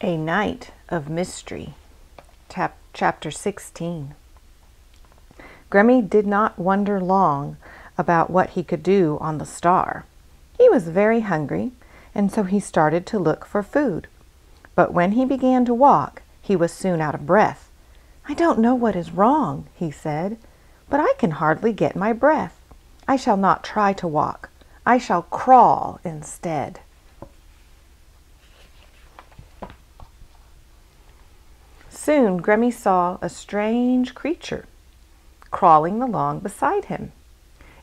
A Night of Mystery, Chapter 16. Grammy did not wonder long about what he could do on the star. He was very hungry, and so he started to look for food. But when he began to walk, he was soon out of breath. "I don't know what is wrong," he said, "but I can hardly get my breath. I shall not try to walk. I shall crawl instead." Soon Grammy saw a strange creature crawling along beside him.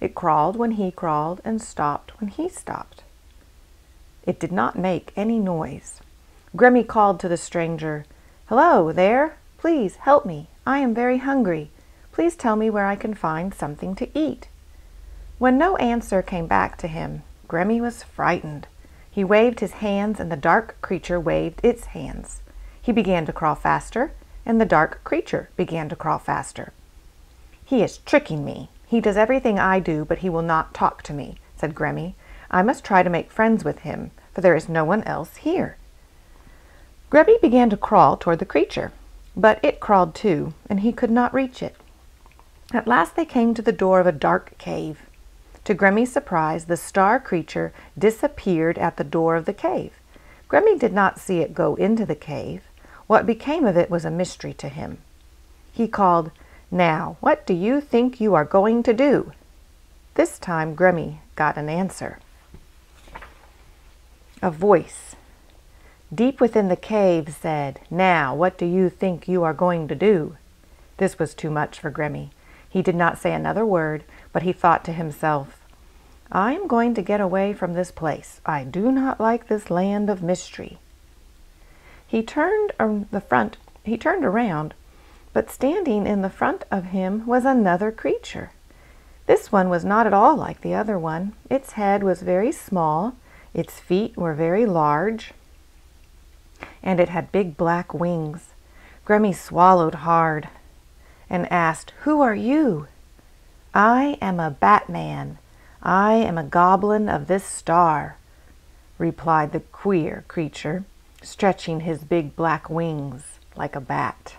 It crawled when he crawled and stopped when he stopped. It did not make any noise. Grammy called to the stranger, "Hello there, please help me. I am very hungry. Please tell me where I can find something to eat." When no answer came back to him, Grammy was frightened. He waved his hands and the dark creature waved its hands. He began to crawl faster, and the dark creature began to crawl faster. "He is tricking me. He does everything I do, but he will not talk to me," said Grammy. "I must try to make friends with him, for there is no one else here." Grammy began to crawl toward the creature, but it crawled too, and he could not reach it. At last they came to the door of a dark cave. To Grammy's surprise, the star creature disappeared at the door of the cave. Grammy did not see it go into the cave. What became of it was a mystery to him. He called, "Now, what do you think you are going to do?" This time Grammy got an answer. A voice deep within the cave said, "Now, what do you think you are going to do?" This was too much for Grammy. He did not say another word, but he thought to himself, "I am going to get away from this place. I do not like this land of mystery." He turned around, but standing in the front of him was another creature. This one was not at all like the other one. Its head was very small, its feet were very large, and it had big black wings. Grammy swallowed hard and asked, "Who are you?" "I am a Batman. I am a goblin of this star," replied the queer creature, stretching his big black wings like a bat.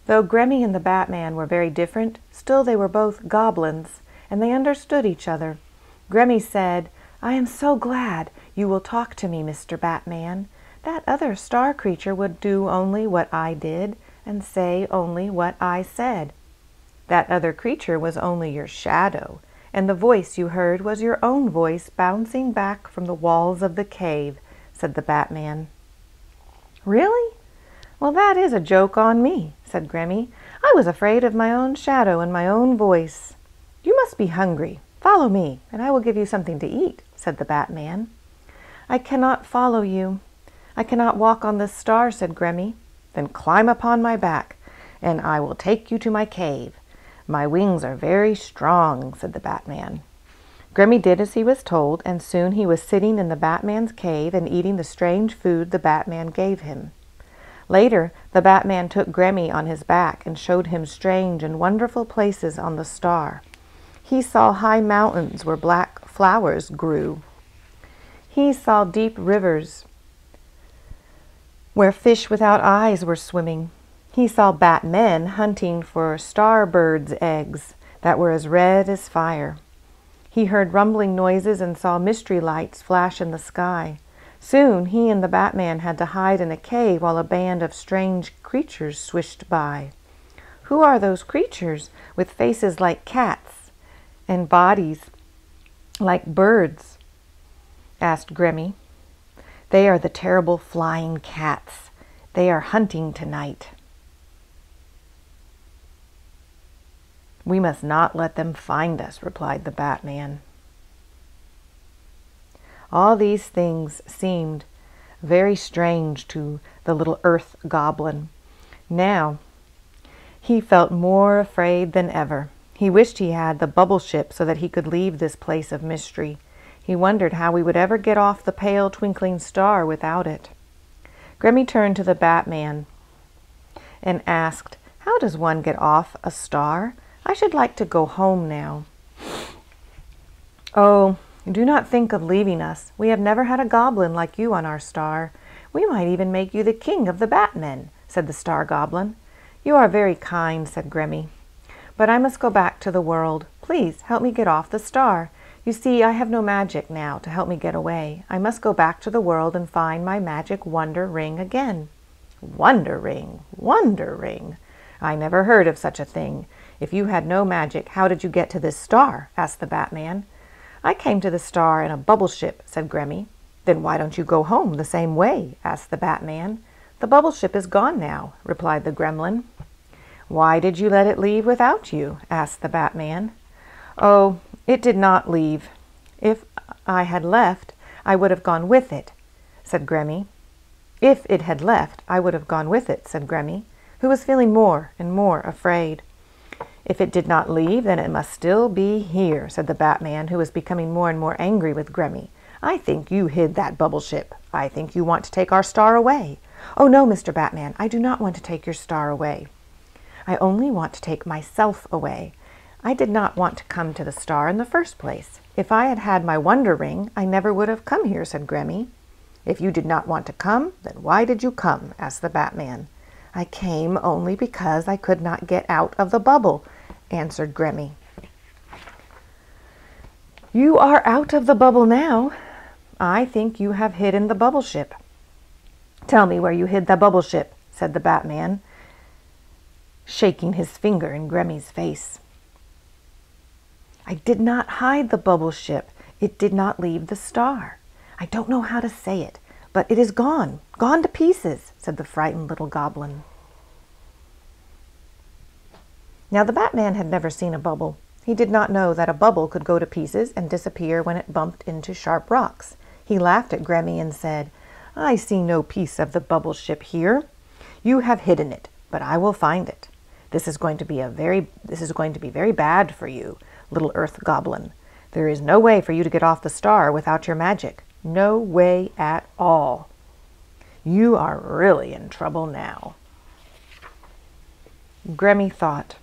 Though Grammy and the Batman were very different, still they were both goblins, and they understood each other. Grammy said, "I am so glad you will talk to me, Mr. Batman. That other star creature would do only what I did and say only what I said." "That other creature was only your shadow, and the voice you heard was your own voice bouncing back from the walls of the cave," said the Batman. "Really? Well, that is a joke on me," said Grammy. "I was afraid of my own shadow and my own voice." "You must be hungry. Follow me, and I will give you something to eat," said the Batman. "I cannot follow you. I cannot walk on this star," said Grammy. "Then climb upon my back, and I will take you to my cave. My wings are very strong," said the Batman. Grammy did as he was told, and soon he was sitting in the Batman's cave and eating the strange food the Batman gave him. Later, the Batman took Grammy on his back and showed him strange and wonderful places on the star. He saw high mountains where black flowers grew. He saw deep rivers where fish without eyes were swimming. He saw Batmen hunting for starbirds' eggs that were as red as fire. He heard rumbling noises and saw mystery lights flash in the sky. Soon he and the Batman had to hide in a cave while a band of strange creatures swished by. "Who are those creatures with faces like cats and bodies like birds?" asked Grammy. "They are the terrible flying cats. They are hunting tonight. We must not let them find us," replied the Batman. All these things seemed very strange to the little earth goblin. Now he felt more afraid than ever. He wished he had the bubble ship so that he could leave this place of mystery. He wondered how we would ever get off the pale twinkling star without it. Grammy turned to the Batman and asked, "How does one get off a star? I should like to go home now." "Oh, do not think of leaving us. We have never had a goblin like you on our star. We might even make you the king of the Batmen," said the Star Goblin. "You are very kind," said Grimmy. "But I must go back to the world. Please help me get off the star. You see, I have no magic now to help me get away. I must go back to the world and find my magic wonder ring again." "Wonder ring? Wonder ring? I never heard of such a thing. If you had no magic, how did you get to this star?" asked the Batman. "I came to the star in a bubble ship," said Grimmy. "Then why don't you go home the same way?" asked the Batman. "The bubble ship is gone now," replied the Gremlin. "Why did you let it leave without you?" asked the Batman. "Oh, it did not leave. If I had left, I would have gone with it," said Grimmy. "If it had left, I would have gone with it," said Grimmy, who was feeling more and more afraid. "If it did not leave, then it must still be here," said the Batman, who was becoming more and more angry with Grimmy. "I think you hid that bubble ship. I think you want to take our star away." "Oh no, Mr. Batman, I do not want to take your star away. I only want to take myself away. I did not want to come to the star in the first place. If I had had my wonder ring, I never would have come here," said Grimmy. "If you did not want to come, then why did you come?" asked the Batman. "I came only because I could not get out of the bubble," answered Grimmy. "You are out of the bubble now. I think you have hidden the bubble ship." "Tell me where you hid the bubble ship," said the Batman, shaking his finger in Grimmy's face. "I did not hide the bubble ship. It did not leave the star. I don't know how to say it, but it is gone to pieces," said the frightened little goblin. Now the Batman had never seen a bubble. He did not know that a bubble could go to pieces and disappear when it bumped into sharp rocks. He laughed at Grimmy and said, "I see no piece of the bubble ship here. You have hidden it, but I will find it. This is going to be very bad for you, little Earth Goblin. There is no way for you to get off the star without your magic. No way at all. You are really in trouble now." Grimmy thought,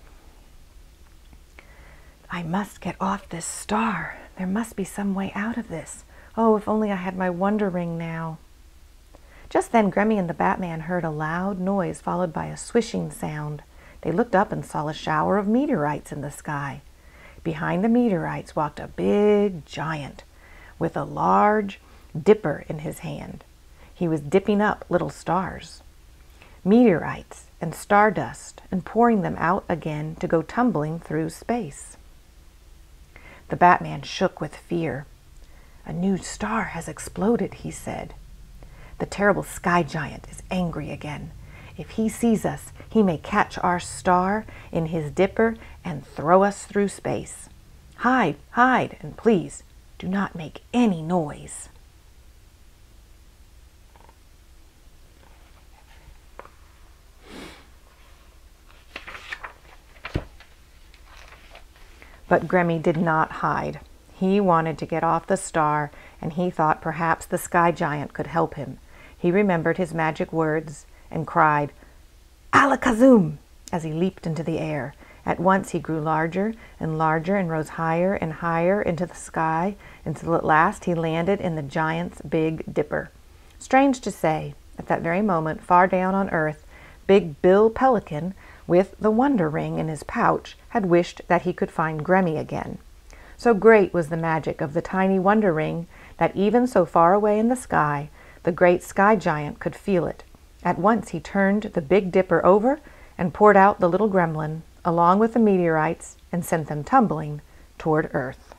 "I must get off this star. There must be some way out of this. Oh, if only I had my wonder ring now." Just then Grimmy and the Batman heard a loud noise followed by a swishing sound. They looked up and saw a shower of meteorites in the sky. Behind the meteorites walked a big giant with a large dipper in his hand. He was dipping up little stars, meteorites and stardust, and pouring them out again to go tumbling through space. The Batman shook with fear. "A new star has exploded," he said. "The terrible sky giant is angry again. If he sees us, he may catch our star in his dipper and throw us through space. Hide, hide, and please do not make any noise." But Grimmy did not hide. He wanted to get off the star, and he thought perhaps the sky giant could help him. He remembered his magic words and cried, "Alakazam!" as he leaped into the air. At once he grew larger and larger and rose higher and higher into the sky until at last he landed in the giant's Big Dipper. Strange to say, at that very moment, far down on Earth, Big Bill Pelican, with the wonder ring in his pouch, had wished that he could find Grimmy again. So great was the magic of the tiny wonder ring that even so far away in the sky, the great sky giant could feel it. At once he turned the Big Dipper over and poured out the little gremlin, along with the meteorites, and sent them tumbling toward Earth.